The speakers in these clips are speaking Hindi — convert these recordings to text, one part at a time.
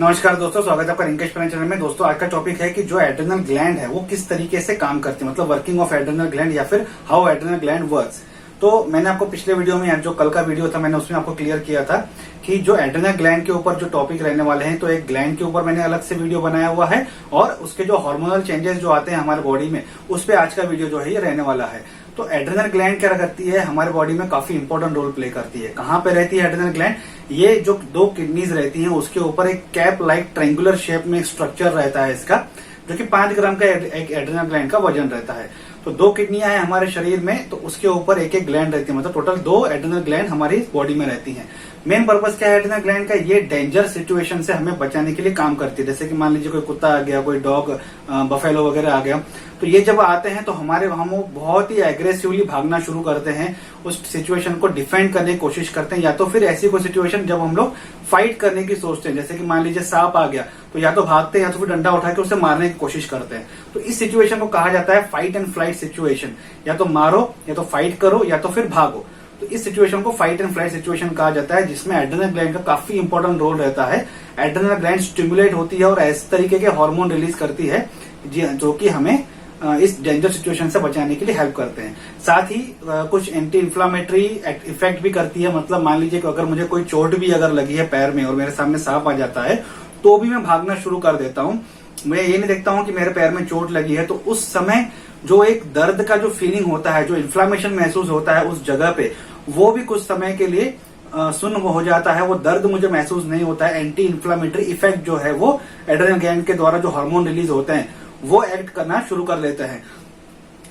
नमस्कार दोस्तों, स्वागत है आपका रिंकेश परान चैनल में। दोस्तों आज का टॉपिक है कि जो एड्रेनल ग्लैंड है वो किस तरीके से काम करती है, मतलब वर्किंग ऑफ एड्रेनल ग्लैंड या फिर हाउ एड्रेनल ग्लैंड वर्क्स। तो मैंने आपको पिछले वीडियो में, जो कल का वीडियो था, मैंने उसमें आपको क्लियर किया था कि जो एड्रेनल ग्लैंड के ऊपर जो टॉपिक रहने वाले हैं, तो एक ग्लैंड के ऊपर मैंने अलग से वीडियो बनाया हुआ है और उसके जो हार्मोनल चेंजेस जो आते हैं हमारे बॉडी में, उस पर आज का वीडियो जो है ये रहने वाला है। तो एड्रेनल ग्लैंड क्या करती है, हमारे बॉडी में काफी इंपॉर्टेंट रोल प्ले करती है। कहाँ पे रहती है एड्रेनल ग्लैंड? ये जो दो किडनीज रहती हैं उसके ऊपर एक कैप लाइक ट्रायंगुलर शेप में एक स्ट्रक्चर रहता है इसका, जो कि 5 ग्राम का एक एड्रेनल ग्लैंड का वजन रहता है। तो 2 किडनियां हैं हमारे शरीर में, तो उसके ऊपर एक एक ग्लैंड रहती है, मतलब टोटल 2 एड्रेनल ग्लैंड हमारी बॉडी में रहती हैं। मेन पर्पस क्या है एड्रेनल ग्लैंड का? ये डेंजर सिचुएशन से हमें बचाने के लिए काम करती है। जैसे कि मान लीजिए कोई कुत्ता आ गया, कोई डॉग, बफेलो वगैरह आ गया, तो ये जब आते हैं तो हम बहुत ही एग्रेसिवली भागना शुरू करते हैं, उस सिचुएशन को डिफेंड करने की कोशिश करते हैं। या तो फिर ऐसी कोई सिचुएशन जब हम लोग फाइट करने की सोचते हैं, जैसे कि मान लीजिए सांप आ गया, तो या तो भागते हैं या तो फिर डंडा उठा के उसे मारने की कोशिश करते हैं। तो इस सिचुएशन को कहा जाता है फाइट एंड फ्लाइट सिचुएशन। या तो मारो, या तो फाइट करो, या तो फिर भागो। तो इस सिचुएशन को फाइट एंड फ्लाइट सिचुएशन कहा जाता है, जिसमें एड्रेनल ग्लैंड का काफी इंपॉर्टेंट रोल रहता है। एड्रेनल ग्लैंड स्टिमुलेट होती है और इस तरीके के हार्मोन रिलीज करती है जो कि हमें इस डेंजर सिचुएशन से बचाने के लिए हेल्प करते हैं। साथ ही कुछ एंटी इंफ्लामेटरी इफेक्ट भी करती है। मतलब मान लीजिए कि अगर मुझे कोई चोट भी अगर लगी है पैर में और मेरे सामने सांप आ जाता है, तो भी मैं भागना शुरू कर देता हूँ। मैं ये नहीं देखता हूँ कि मेरे पैर में चोट लगी है, तो उस समय जो एक दर्द का जो फीलिंग होता है, जो इन्फ्लामेशन महसूस होता है उस जगह पे, वो भी कुछ समय के लिए सुन्न हो जाता है। वो दर्द मुझे महसूस नहीं होता है। एंटी इंफ्लामेटरी इफेक्ट जो है वो एड्रेनल ग्लैंड के द्वारा जो हार्मोन रिलीज होते हैं वो एक्ट करना शुरू कर लेते हैं।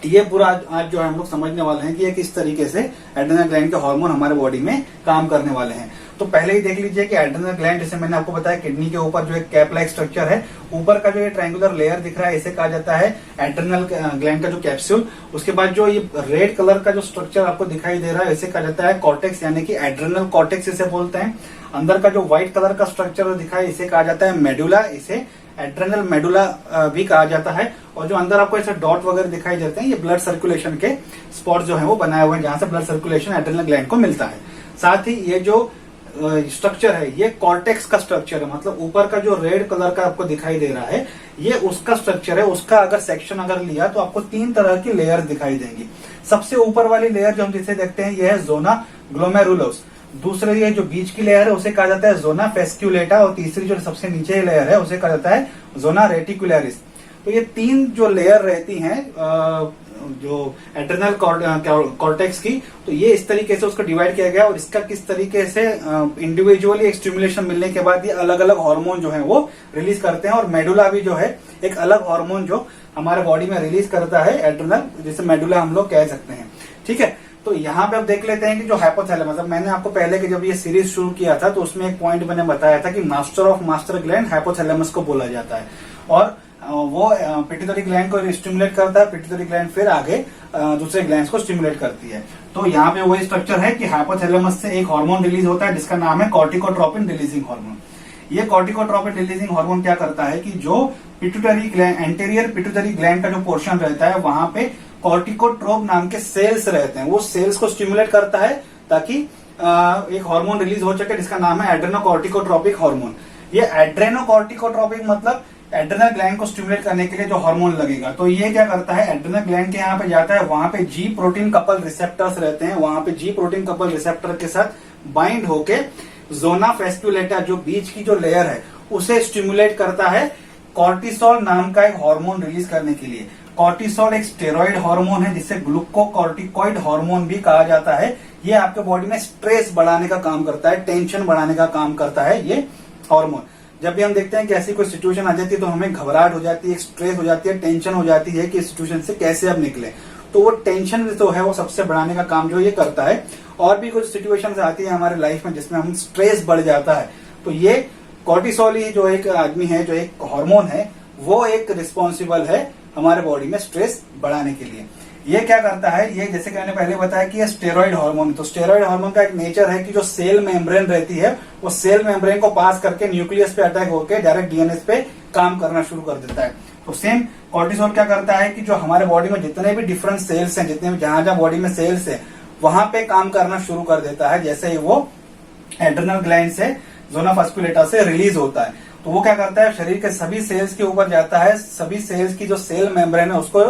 ये पूरा आज जो है हम लोग समझने वाले हैं कि ये किस तरीके से एड्रेनल ग्लैंड के हार्मोन हमारे बॉडी में काम करने वाले हैं। तो पहले ही देख लीजिए कि एड्रेनल ग्लैंड, जैसे मैंने आपको बताया, किडनी के ऊपर जो एक कैप लाइक स्ट्रक्चर है, ऊपर का जो ये ट्रायंगुलर लेयर दिख रहा है, इसे कहा जाता है एड्रेनल ग्लैंड का जो कैप्सूल। उसके बाद जो ये रेड कलर का जो स्ट्रक्चर आपको दिखाई दे रहा है, इसे कहा जाता है कॉर्टेक्स, यानी कि एड्रेनल कॉर्टेक्स इसे बोलते हैं। अंदर का जो व्हाइट कलर का स्ट्रक्चर दिखाई, इसे कहा जाता है मेडुला, इसे एड्रेनल मेडुला भी कहा जाता है। और जो अंदर आपको ऐसे डॉट वगैरह दिखाई देते हैं, ये ब्लड सर्कुलेशन के स्पॉट जो है वो बनाए हुए हैं, जहां से ब्लड सर्कुलेशन एड्रेनल ग्लैंड को मिलता है। साथ ही ये जो स्ट्रक्चर है ये कॉर्टेक्स का स्ट्रक्चर है, मतलब ऊपर का जो रेड कलर का आपको दिखाई दे रहा है ये उसका स्ट्रक्चर है। उसका अगर सेक्शन अगर लिया तो आपको 3 तरह की लेयर दिखाई देंगी। सबसे ऊपर वाली लेयर जो हम जिसे देखते हैं ये है जोना ग्लोमेरुलोस। दूसरी ये जो बीच की लेयर है उसे कहा जाता है जोना फेस्क्यूलेटा, और तीसरी जो सबसे नीचे लेयर है उसे कहा जाता है जोना रेटिकुलरिस। तो ये 3 जो लेयर रहती हैं जो एड्रेनल कॉर्टेक्स की, तो ये इस तरीके से उसको डिवाइड किया गया और इसका किस तरीके से इंडिविजुअली एक स्टिमुलेशन मिलने के बाद ये अलग अलग हार्मोन जो है वो रिलीज करते हैं। और मेडुला भी जो है एक अलग हार्मोन जो हमारे बॉडी में रिलीज करता है एड्रेनल, जिसे मेडुला हम लोग कह सकते हैं। ठीक है, तो यहाँ पे अब देख लेते हैं कि जो हाइपोथैलेमस, मतलब मैंने आपको पहले के जब ये सीरीज शुरू किया था तो उसमें एक पॉइंट मैंने बताया था कि master of master gland hypothalamus को बोला जाता है, और वो पिट्यूटरी ग्लैंड को स्टिमुलेट करता है। पिट्यूटरी ग्लैंड फिर आगे दूसरे ग्लैंड्स को स्टिमुलेट करती है। तो यहाँ पे वही स्ट्रक्चर है कि हाइपोथैलेमस से एक हार्मोन रिलीज होता है जिसका नाम है कॉर्टिकोट्रोपिन रिलीजिंग हार्मोन। ये कॉर्टिकोट्रोपिन रिलीजिंग हार्मोन क्या करता है कि जो pituitary gland, anterior pituitary gland का जो पोर्शन रहता है, वहां पे कॉर्टिकोट्रोप नाम के सेल्स रहते हैं, वो सेल्स को स्टिमुलेट करता है ताकि एक हार्मोन रिलीज हो सके जिसका नाम है एड्रेनोकॉर्टिकोट्रोपिक हार्मोन। ये एड्रेनोकॉर्टिकोट्रोपिक मतलब एड्रेनल ग्लैंड को स्टिमुलेट करने के लिए जो हार्मोन लगेगा, तो ये क्या करता है, एड्रेनल ग्लैंड के यहाँ पे जाता है, वहां पे जी प्रोटीन कपल रिसेप्टर्स रहते हैं, वहां पे जी प्रोटीन कपल रिसेप्टर के साथ बाइंड होके जोना फेस्क्यूलेटा जो बीच की जो लेयर है उसे स्टिमुलेट करता है कॉर्टिसोल नाम का एक हार्मोन रिलीज करने के लिए। कॉर्टिसोल एक स्टेरॉइड हार्मोन है जिसे ग्लूकोकॉर्टिकॉइड हार्मोन भी कहा जाता है। ये आपके बॉडी में स्ट्रेस बढ़ाने का काम करता है, टेंशन बढ़ाने का काम करता है ये हार्मोन। जब भी हम देखते हैं कि ऐसी कोई सिचुएशन आ जाती है तो हमें घबराहट हो जाती है, स्ट्रेस हो जाती है, टेंशन हो जाती है कि इस सिचुएशन से कैसे अब निकले, तो वो टेंशन जो है वो सबसे बढ़ाने का काम जो ये करता है। और भी कुछ सिचुएशंस आती है हमारे लाइफ में जिसमें हम स्ट्रेस बढ़ जाता है, तो ये कॉर्टिसोल ही जो एक आदमी है, जो एक हार्मोन है, वो एक रिस्पॉन्सिबल है हमारे बॉडी में स्ट्रेस बढ़ाने के लिए। ये क्या करता है, ये जैसे कि मैंने पहले बताया कि ये स्टेरॉइड हार्मोन, तो स्टेरॉइड हार्मोन का एक नेचर है कि जो सेल मेम्ब्रेन रहती है वो सेल मेम्ब्रेन को पास करके न्यूक्लियस पे अटैक होकर डायरेक्ट डीएनए पे काम करना शुरू कर देता है। तो सेम कॉर्टिसोल क्या करता है कि जो हमारे बॉडी में जितने भी डिफरेंट सेल्स हैं, जितने भी जहां जहां बॉडी में सेल्स है, वहां पे काम करना शुरू कर देता है, जैसे ही वो एड्रेनल ग्लैंड से जोना फास्कुलेटा से रिलीज होता है। तो वो क्या करता है, शरीर के सभी सेल्स के ऊपर जाता है, सभी सेल्स की जो सेल मेम्ब्रेन है उसको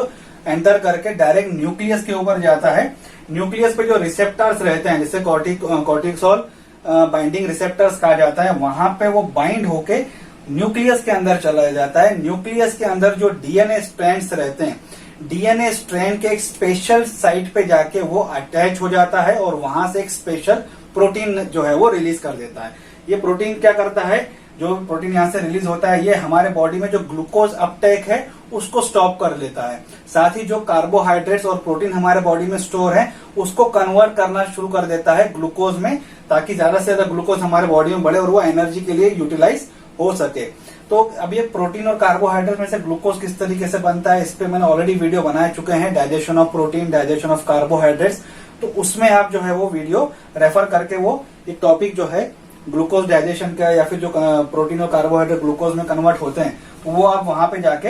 एंटर करके डायरेक्ट न्यूक्लियस के ऊपर जाता है। न्यूक्लियस पे जो रिसेप्टर्स रहते हैं, जिसे कॉर्टिसोल बाइंडिंग रिसेप्टर्स कहा जाता है, वहां पे वो बाइंड होके न्यूक्लियस के अंदर चला जाता है। न्यूक्लियस के अंदर जो डीएनए स्ट्रैंड्स रहते हैं, डीएनए स्ट्रैंड के एक स्पेशल साइट पे जाके वो अटैच हो जाता है और वहां से एक स्पेशल प्रोटीन जो है वो रिलीज कर देता है। ये प्रोटीन क्या करता है, जो प्रोटीन यहाँ से रिलीज होता है, ये हमारे बॉडी में जो ग्लूकोज अपटेक है उसको स्टॉप कर लेता है। साथ ही जो कार्बोहाइड्रेट्स और प्रोटीन हमारे बॉडी में स्टोर है उसको कन्वर्ट करना शुरू कर देता है ग्लूकोज में, ताकि ज्यादा से ज्यादा ग्लूकोज हमारे बॉडी में बढ़े और वो एनर्जी के लिए यूटिलाइज हो सके। तो अब ये प्रोटीन और कार्बोहाइड्रेट में से ग्लूकोज किस तरीके से बनता है, इस पे मैंने ऑलरेडी वीडियो बना चुके हैं, digestion of protein, digestion of carbohydrates. तो उसमें आप जो है वो वीडियो रेफर करके वो एक टॉपिक जो है ग्लूकोज डाइजेशन का, या फिर जो प्रोटीन और कार्बोहाइड्रेट ग्लूकोज में कन्वर्ट होते हैं, वो आप वहां पे जाके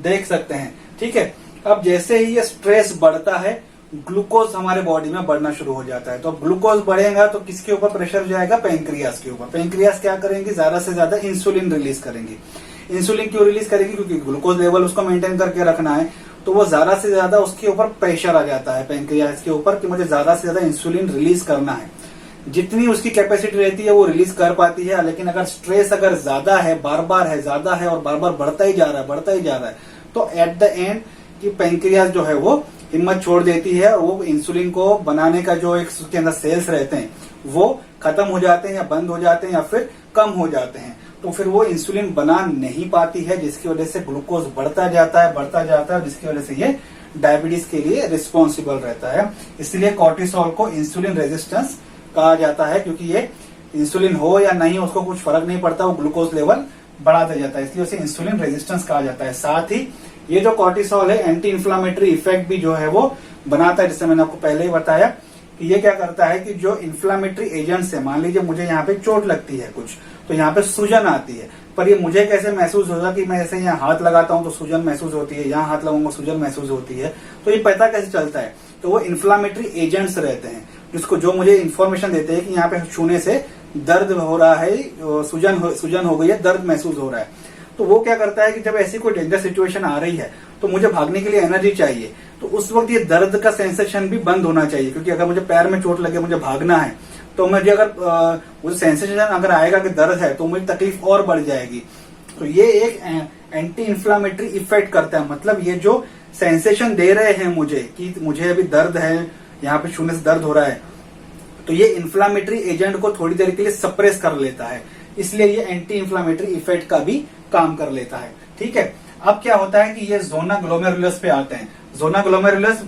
देख सकते हैं। ठीक है, अब जैसे ही ये स्ट्रेस बढ़ता है ग्लूकोज हमारे बॉडी में बढ़ना शुरू हो जाता है। तो ग्लूकोज बढ़ेगा तो किसके ऊपर प्रेशर जाएगा, पेंक्रियास के ऊपर। पेंक्रियास क्या करेंगे, ज्यादा से ज्यादा इंसुलिन रिलीज करेंगे। इंसुलिन क्यों रिलीज करेगी, क्योंकि ग्लूकोज लेवल उसको मेंटेन करके रखना है। तो वो ज्यादा से ज्यादा उसके ऊपर प्रेशर आ जाता है पेंक्रियास के ऊपर कि मुझे ज्यादा से ज्यादा इंसुलिन रिलीज करना है। जितनी उसकी कैपेसिटी रहती है वो रिलीज कर पाती है, लेकिन अगर स्ट्रेस अगर ज्यादा है, बार बार है, ज्यादा है और बार बार बढ़ता ही जा रहा है, बढ़ता ही जा रहा है, तो एट द एंड की पेंक्रियास जो है वो हिम्मत छोड़ देती है और वो इंसुलिन को बनाने का जो एक उसके अंदर सेल्स रहते हैं वो खत्म हो जाते हैं या बंद हो जाते हैं या फिर कम हो जाते हैं। तो फिर वो इंसुलिन बना नहीं पाती है, जिसकी वजह से ग्लूकोज बढ़ता जाता है, जिसकी वजह से ये डायबिटीज के लिए रिस्पॉन्सिबल रहता है। इसलिए कॉर्टिसोल को इंसुलिन रेजिस्टेंस कहा जाता है, क्योंकि ये इंसुलिन हो या नहीं उसको कुछ फर्क नहीं पड़ता, वो ग्लूकोज लेवल बढ़ाता जाता है, इसलिए उसे इंसुलिन रेजिस्टेंस कहा जाता है। साथ ही ये जो कॉर्टिसोल है एंटी इन्फ्लामेटरी इफेक्ट भी जो है वो बनाता है, जिससे मैंने आपको पहले ही बताया कि ये क्या करता है कि जो इन्फ्लामेटरी एजेंट्स है, मान लीजिए मुझे यहाँ पे चोट लगती है कुछ, तो यहाँ पे सूजन आती है, पर ये मुझे कैसे महसूस होगा कि मैं ऐसे यहाँ हाथ लगाता हूँ तो सूजन महसूस होती है, यहाँ हाथ लगाऊंगा सूजन महसूस होती है, तो ये पता कैसे चलता है, तो वो इन्फ्लामेटरी एजेंट्स रहते हैं जिसको जो मुझे इन्फॉर्मेशन देते हैं कि यहाँ पे छूने से दर्द हो रहा है, सूजन हो गई है, दर्द महसूस हो रहा है। तो वो क्या करता है कि जब ऐसी कोई डेंजर सिचुएशन आ रही है तो मुझे भागने के लिए एनर्जी चाहिए, तो उस वक्त ये दर्द का सेंसेशन भी बंद होना चाहिए, क्योंकि अगर मुझे पैर में चोट लगे, मुझे भागना है, तो मुझे अगर मुझे सेंसेशन अगर आएगा कि दर्द है तो मुझे तकलीफ और बढ़ जाएगी। तो ये एक एंटी इन्फ्लामेटरी इफेक्ट करता है, मतलब ये जो सेंसेशन दे रहे हैं मुझे कि मुझे अभी दर्द है, यहाँ पे छूने से दर्द हो रहा है, तो ये इन्फ्लामेटरी एजेंट को थोड़ी देर के लिए सप्रेस कर लेता है, इसलिए ये एंटी इन्फ्लामेटरी इफेक्ट का भी काम कर लेता है। ठीक है, अब क्या होता है कि ये जोना ग्लोमेरुलस पे आते हैं। जोना ग्लोमेरुलस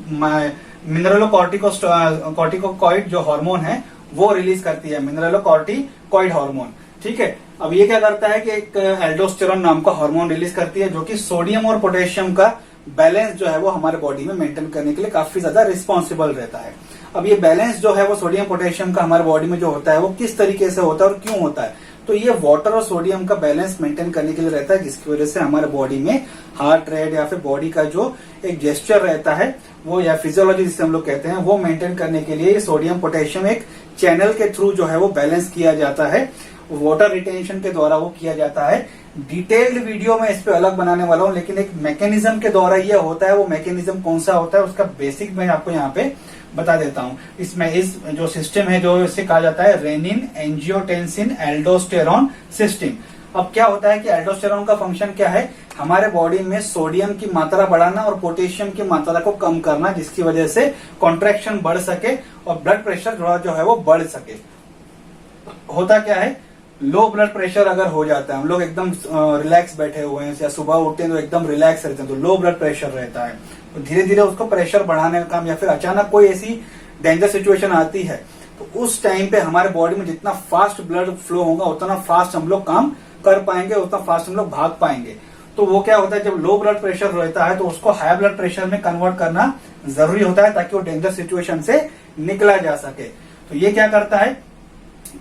मिनरलोकॉर्टिकोइड जो हार्मोन है वो रिलीज करती है, मिनरलोकॉर्टिकोइड हार्मोन। ठीक है, अब ये क्या करता है कि एक एल्डोस्टेरोन नाम का हार्मोन रिलीज करती है, जो कि सोडियम और पोटेशियम का बैलेंस जो है वो हमारे बॉडी में मेंटेन करने के लिए काफी ज्यादा रिस्पॉन्सिबल रहता है। अब ये बैलेंस जो है वो सोडियम पोटेशियम का हमारे बॉडी में जो होता है वो किस तरीके से होता है और क्यों होता है, तो ये वाटर और सोडियम का बैलेंस मेंटेन करने के लिए रहता है, जिसकी वजह से हमारे बॉडी में हार्ट रेट या फिर बॉडी का जो एक जेस्चर रहता है वो, या फिजियोलॉजी जिसे हम लोग कहते हैं, वो मेंटेन करने के लिए सोडियम पोटेशियम एक चैनल के थ्रू जो है वो बैलेंस किया जाता है, वाटर रिटेंशन के द्वारा वो किया जाता है। डिटेल्ड वीडियो में इस पे अलग बनाने वाला हूं, लेकिन एक मैकेनिज्म के द्वारा ये होता है, वो मैकेनिज्म कौन सा होता है उसका बेसिक मैं आपको यहाँ पे बता देता हूं। इसमें इस जो सिस्टम है जो इसे कहा जाता है रेनिन एंजियोटेंसिन एल्डोस्टेरोन सिस्टम। अब क्या होता है कि एल्डोस्टेरोन का फंक्शन क्या है, हमारे बॉडी में सोडियम की मात्रा बढ़ाना और पोटेशियम की मात्रा को कम करना, जिसकी वजह से कॉन्ट्रैक्शन बढ़ सके और ब्लड प्रेशर जो है वो बढ़ सके। होता क्या है, लो ब्लड प्रेशर अगर हो जाता है, हम लोग एकदम रिलैक्स बैठे हुए हैं या सुबह उठते हैं तो एकदम रिलैक्स रहते हैं, तो लो ब्लड प्रेशर रहता है, तो धीरे धीरे उसको प्रेशर बढ़ाने का काम, या फिर अचानक कोई ऐसी डेंजर सिचुएशन आती है तो उस टाइम पे हमारे बॉडी में जितना फास्ट ब्लड फ्लो होगा उतना फास्ट हम लोग काम कर पाएंगे, उतना फास्ट हम लोग भाग पाएंगे। तो वो क्या होता है, जब लो ब्लड प्रेशर रहता है तो उसको हाई ब्लड प्रेशर में कन्वर्ट करना जरूरी होता है, ताकि वो डेंजर सिचुएशन से निकला जा सके। तो ये क्या करता है,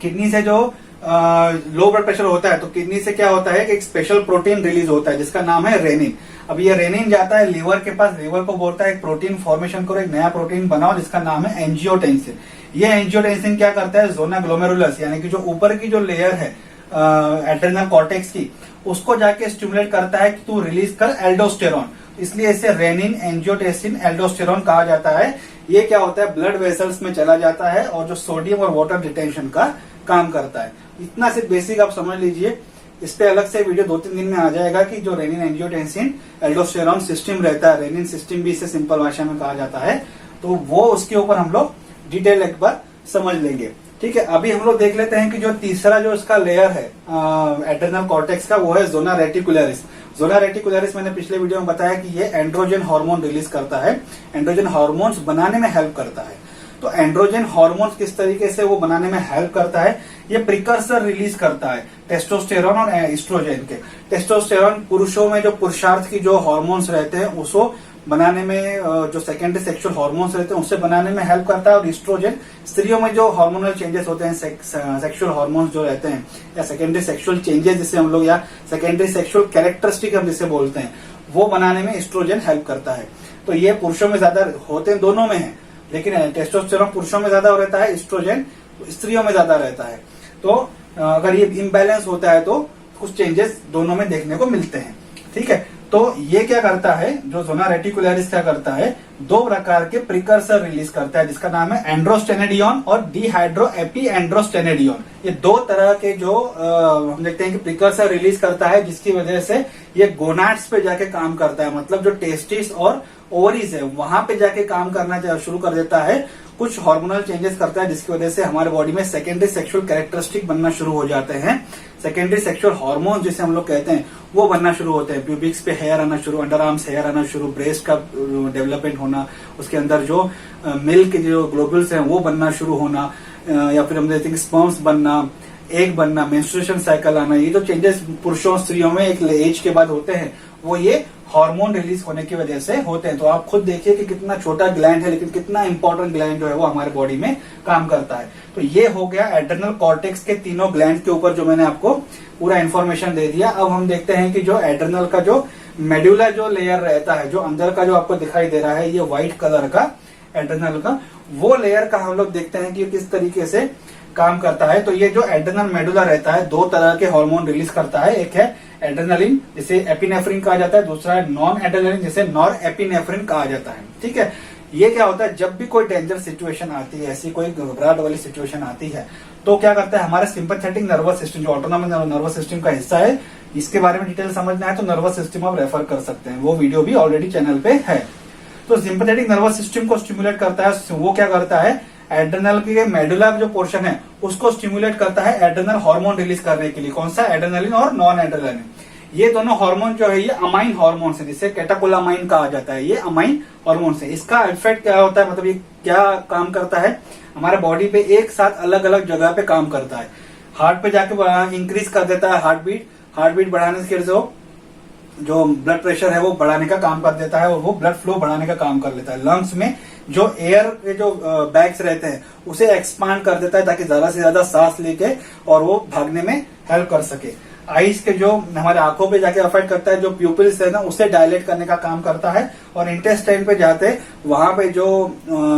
किडनी से जो लो ब्लड प्रेशर होता है तो किडनी से क्या होता है कि एक स्पेशल प्रोटीन रिलीज होता है जिसका नाम है रेनिन। अब ये रेनिन जाता है लीवर के पास, लीवर को बोलता है एक प्रोटीन फॉर्मेशन करो, एक नया प्रोटीन बनाओ जिसका नाम है एंजियोटेंसिन। ये एंजियोटेंसिन क्या करता है, जोना ग्लोमेरुलस यानी कि जो ऊपर की जो लेयर है एड्रेनल कॉर्टेक्स की, उसको जाके स्टिमुलेट करता है कि तू रिलीज कर एल्डोस्टेरॉन। इसलिए इसे रेनिन एंजियोटेंसिन एल्डोस्टेरॉन कहा जाता है। ये क्या होता है, ब्लड वेसल्स में चला जाता है और जो सोडियम और वाटर रिटेंशन का काम करता है। इतना सिर्फ बेसिक आप समझ लीजिए। इस पे अलग से वीडियो 2-3 दिन में आ जाएगा कि जो रेनिन एंजियोटेंसिन एल्डोस्टेरॉन सिस्टम रहता है, रेनिन सिस्टम भी इसे सिंपल भाषा में कहा जाता है, तो वो उसके ऊपर हम लोग डिटेल एक बार समझ लेंगे। ठीक है, अभी हम लोग देख लेते हैं कि जो तीसरा जो इसका लेयर है एड्रेनल कॉर्टेक्स का, वो है जोना रेटिकुलरिस। जोना रेटिकुलरिस मैंने पिछले वीडियो में बताया कि ये एंड्रोजन हार्मोन रिलीज करता है, एंड्रोजन हार्मोन्स बनाने में हेल्प करता है। तो एंड्रोजन हार्मोन्स किस तरीके से वो बनाने में हेल्प करता है, ये प्रिकर्सर रिलीज करता है टेस्टोस्टेरॉन और एस्ट्रोजन के। टेस्टोस्टेरॉन पुरुषों में जो पुरुषार्थ की जो हार्मोन्स रहते हैं उसको बनाने में, जो सेकेंडरी सेक्सुअल हार्मोन्स रहते हैं उससे बनाने में हेल्प करता है। और एस्ट्रोजन स्त्रियों में जो हार्मोनल चेंजेस होते हैं, सेक्सुअल हार्मोन्स जो रहते हैं या सेकेंडरी सेक्सुअल चेंजेस जिसे हम लोग, या सेकेंडरी सेक्सुअल कैरेक्टरिस्टिक हम जिसे बोलते हैं, वो बनाने में एस्ट्रोजन हेल्प करता है। तो ये पुरुषों में ज्यादा होते हैं, दोनों में है, लेकिन टेस्टोस्टेरॉन पुरुषों में ज्यादा रहता है, एस्ट्रोजन स्त्रियों में ज्यादा रहता है। तो अगर ये इम्बैलेंस होता है तो कुछ चेंजेस दोनों में देखने को मिलते हैं। ठीक है, तो ये क्या करता है, जो जोना रेटिकुलरिस क्या करता है, 2 प्रकार के प्रिकर्सर रिलीज करता है जिसका नाम है एंड्रोस्टेनेडियोन और डिहाइड्रो एपी एंड्रोस्टेनेडियोन। ये 2 तरह के जो हम देखते हैं कि प्रिकर्सर रिलीज करता है, जिसकी वजह से ये गोनाड्स पे जाके काम करता है। मतलब जो टेस्टिस और ओवरीज है वहां पे जाके काम करना शुरू कर देता है, कुछ हार्मोनल चेंजेस करता है, जिसकी वजह से हमारे बॉडी में सेकेंडरी सेक्सुअल कैरेक्टरिस्टिक बनना शुरू हो जाते हैं। सेकेंडरी सेक्सुअल हार्मोन जिसे हम लोग कहते हैं वो बनना शुरू होते हैं। प्यूबिक्स पे हेयर आना शुरू, अंडर आर्म्स हेयर आना शुरू, ब्रेस्ट का डेवलपमेंट होना, उसके अंदर जो मिल्क जो ग्लोब्यूल्स हैं वो बनना शुरू होना, या फिर हम देखते हैं स्पर्म्स बनना, एग बनना, मेंस्ट्रुएशन साइकिल आना। ये जो चेंजेस पुरुषों स्त्रियों में एक एज के बाद होते हैं वो ये हार्मोन रिलीज होने की वजह से होते हैं। तो आप खुद देखिए कि कितना छोटा ग्लैंड है लेकिन कितना इंपॉर्टेंट ग्लैंड जो है वो हमारे बॉडी में काम करता है। तो ये हो गया एड्रेनल कॉर्टेक्स के तीनों ग्लैंड के ऊपर जो मैंने आपको पूरा इन्फॉर्मेशन दे दिया। अब हम देखते हैं कि जो एड्रेनल का जो मेडुला जो लेयर रहता है, जो अंदर का जो आपको दिखाई दे रहा है ये व्हाइट कलर का एड्रेनल का, वो लेयर का हम लोग देखते हैं कि किस तरीके से काम करता है। तो ये जो एड्रेनल मेडुला रहता है 2 तरह के हार्मोन रिलीज करता है। एक है एड्रेनलिन जिसे एपिनेफ्रिन कहा जाता है, दूसरा है नॉन एड्रेनलिन जिसे नॉर एपिनेफ्रिन कहा जाता है। ठीक है, ये क्या होता है, जब भी कोई डेंजर सिचुएशन आती है, ऐसी कोई घबराहट वाली सिचुएशन आती है, तो क्या करता है हमारा सिंपैथेटिक नर्वस सिस्टम जो ऑटोनॉमिक नर्वस सिस्टम का हिस्सा है, इसके बारे में डिटेल समझना है तो नर्वस सिस्टम आप रेफर कर सकते हैं, वो वीडियो भी ऑलरेडी चैनल पे है। तो सिंपैथेटिक नर्वस सिस्टम को स्टिमुलेट करता है, वो क्या करता है एड्रेनल के मेडुला जो पोर्शन है उसको स्टिमुलेट करता है एड्रेनल हार्मोन रिलीज करने के लिए। कौन सा, एड्रेनलिन और नॉन एड्रेनलिन। ये दोनों हार्मोन जो है ये अमाइन हार्मोन है, जिसे कैटाकोलामाइन कहा जाता है। ये अमाइन हार्मोन है। इसका इफेक्ट क्या होता है, मतलब ये क्या काम करता है हमारे बॉडी पे, एक साथ अलग अलग जगह पे काम करता है। हार्ट पे जाके इंक्रीज कर देता है हार्ट बीट बढ़ाने से जो ब्लड प्रेशर है वो बढ़ाने का काम कर देता है और वो ब्लड फ्लो बढ़ाने का काम कर लेता है। लंग्स में जो एयर के जो बैग्स रहते हैं उसे एक्सपांड कर देता है ताकि ज्यादा से ज्यादा सांस लेके और वो भागने में हेल्प कर सके। आईज के जो हमारे आंखों पे जाके अफेक्ट करता है, जो प्यूपिल्स है ना उसे डायलेट करने का काम करता है। और इंटेस्टाइन पे जाते वहां पे जो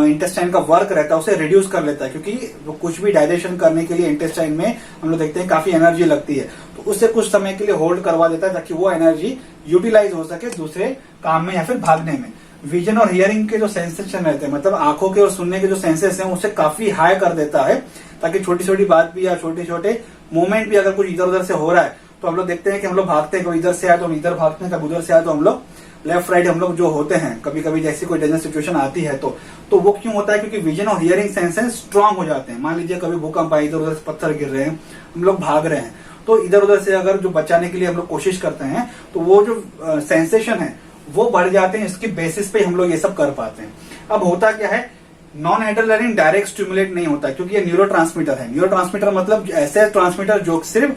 इंटेस्टाइन का वर्क रहता है उसे रिड्यूस कर लेता है, क्योंकि वो कुछ भी डाइजेशन करने के लिए इंटेस्टाइन में हम लोग देखते हैं काफी एनर्जी लगती है, तो उससे कुछ समय के लिए होल्ड करवा देता है ताकि वो एनर्जी यूटिलाइज हो सके दूसरे काम में या फिर भागने में। विजन और हियरिंग के जो सेंसेशन रहते हैं, मतलब आंखों के और सुनने के जो सेंसेस हैं उसे काफी हाई कर देता है, ताकि छोटी छोटी बात भी या छोटे छोटे मूवमेंट भी अगर कुछ इधर उधर से हो रहा है तो हम लोग देखते हैं कि हम लोग भागते हैं, कभी इधर से आए तो हम इधर भागते हैं, कभी उधर से आए तो हम लोग लेफ्ट राइट हम लोग जो होते हैं, कभी कभी जैसी कोई डेंजर सिचुएशन आती है तो वो क्यों होता है, क्योंकि विजन और हियरिंग सेंसेस स्ट्रांग हो जाते हैं। मान लीजिए कभी भूकंप आए, इधर उधर से पत्थर गिर रहे हैं, हम लोग भाग रहे हैं, तो इधर उधर से अगर जो बचाने के लिए हम लोग कोशिश करते हैं तो वो जो सेंसेशन है वो बढ़ जाते हैं। इसकी बेसिस पे हम लोग ये सब कर पाते हैं। अब होता क्या है, नॉन एड्रेनलिन डायरेक्ट स्टिमुलेट नहीं होता क्योंकि ये न्यूरोट्रांसमीटर है। न्यूरोट्रांसमीटर मतलब ऐसे ट्रांसमीटर जो सिर्फ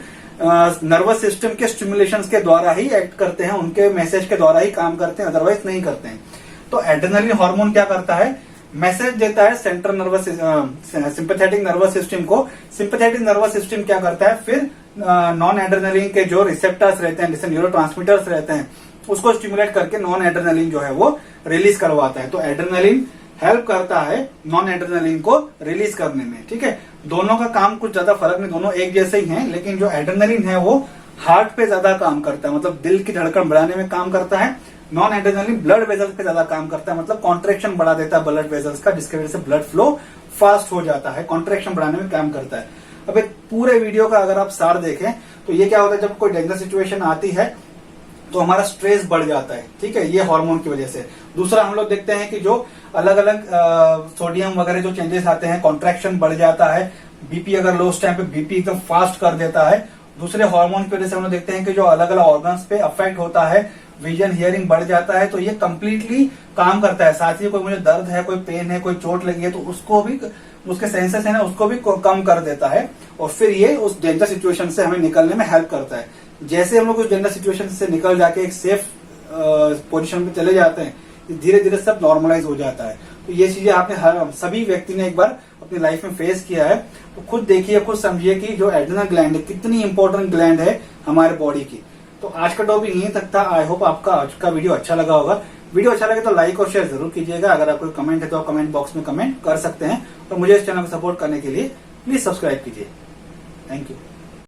नर्वस सिस्टम के स्टिमुलेशंस के द्वारा ही एक्ट करते हैं, उनके मैसेज के द्वारा ही काम करते हैं, अदरवाइज नहीं करते हैं। तो एड्रेनलिन हार्मोन क्या करता है, मैसेज देता है central nervous sympathetic nervous system को। सिंपैथेटिक नर्वस सिस्टम क्या करता है, फिर नॉन एड्रेनलिन के जो रिसेप्टर्स रहते हैं, जैसे न्यूरोट्रांसमीटर्स रहते हैं, उसको स्टिमुलेट करके नॉन एड्रेनलिन जो है वो रिलीज करवाता है। तो एड्रेनलिन हेल्प करता है नॉन एड्रेनलिन को रिलीज करने में। ठीक है, दोनों का काम कुछ ज्यादा फर्क नहीं, दोनों एक जैसे ही हैं, लेकिन जो एड्रेनलिन है वो हार्ट पे ज्यादा काम करता है, मतलब दिल की धड़कन बढ़ाने में काम करता है। नॉन एड्रेनलिन ब्लड वेजल्स पे ज्यादा काम करता है, मतलब कॉन्ट्रेक्शन बढ़ा देता है ब्लड वेजल्स का, जिसकी वजह से ब्लड फ्लो फास्ट हो जाता है, कॉन्ट्रेक्शन बढ़ाने में काम करता है। अब एक पूरे वीडियो का अगर आप सार देखें तो ये क्या होता है, जब कोई डेंजर सिचुएशन आती है तो हमारा स्ट्रेस बढ़ जाता है। ठीक है, ये हार्मोन की वजह से। दूसरा हम लोग देखते हैं कि जो अलग अलग सोडियम वगैरह जो चेंजेस आते हैं, कॉन्ट्रैक्शन बढ़ जाता है, बीपी अगर लो उस टाइम पे बीपी एकदम फास्ट कर देता है। दूसरे हार्मोन की वजह से हम लोग देखते हैं कि जो अलग अलग ऑर्गन्स पे अफेक्ट होता है, विजन हियरिंग बढ़ जाता है, तो ये कंप्लीटली काम करता है। साथ ही कोई मुझे दर्द है, कोई पेन है, कोई चोट लगी है, तो उसको भी, उसके सेंसेस है ना, उसको भी कम कर देता है, और फिर ये उस डेंजर सिचुएशन से हमें निकलने में हेल्प करता है। जैसे हम लोग उस डेंजर सिचुएशन से निकल जाके एक सेफ पोजीशन पे चले जाते हैं, धीरे धीरे सब नॉर्मलाइज हो जाता है। तो ये चीजें आपने हर सभी व्यक्ति ने एक बार अपनी लाइफ में फेस किया है, तो खुद देखिए, खुद समझिए कि जो एड्रेनल ग्लैंड है कितनी इंपॉर्टेंट ग्लैंड है हमारे बॉडी की। तो आज का टॉपिक यहीं तक था। आई होप आपका आज का वीडियो अच्छा लगा होगा। वीडियो अच्छा लगे तो लाइक और शेयर जरूर कीजिएगा। अगर आपको कमेंट है तो आप कमेंट बॉक्स में कमेंट कर सकते हैं, और मुझे इस चैनल को सपोर्ट करने के लिए प्लीज सब्सक्राइब कीजिए। Thank you.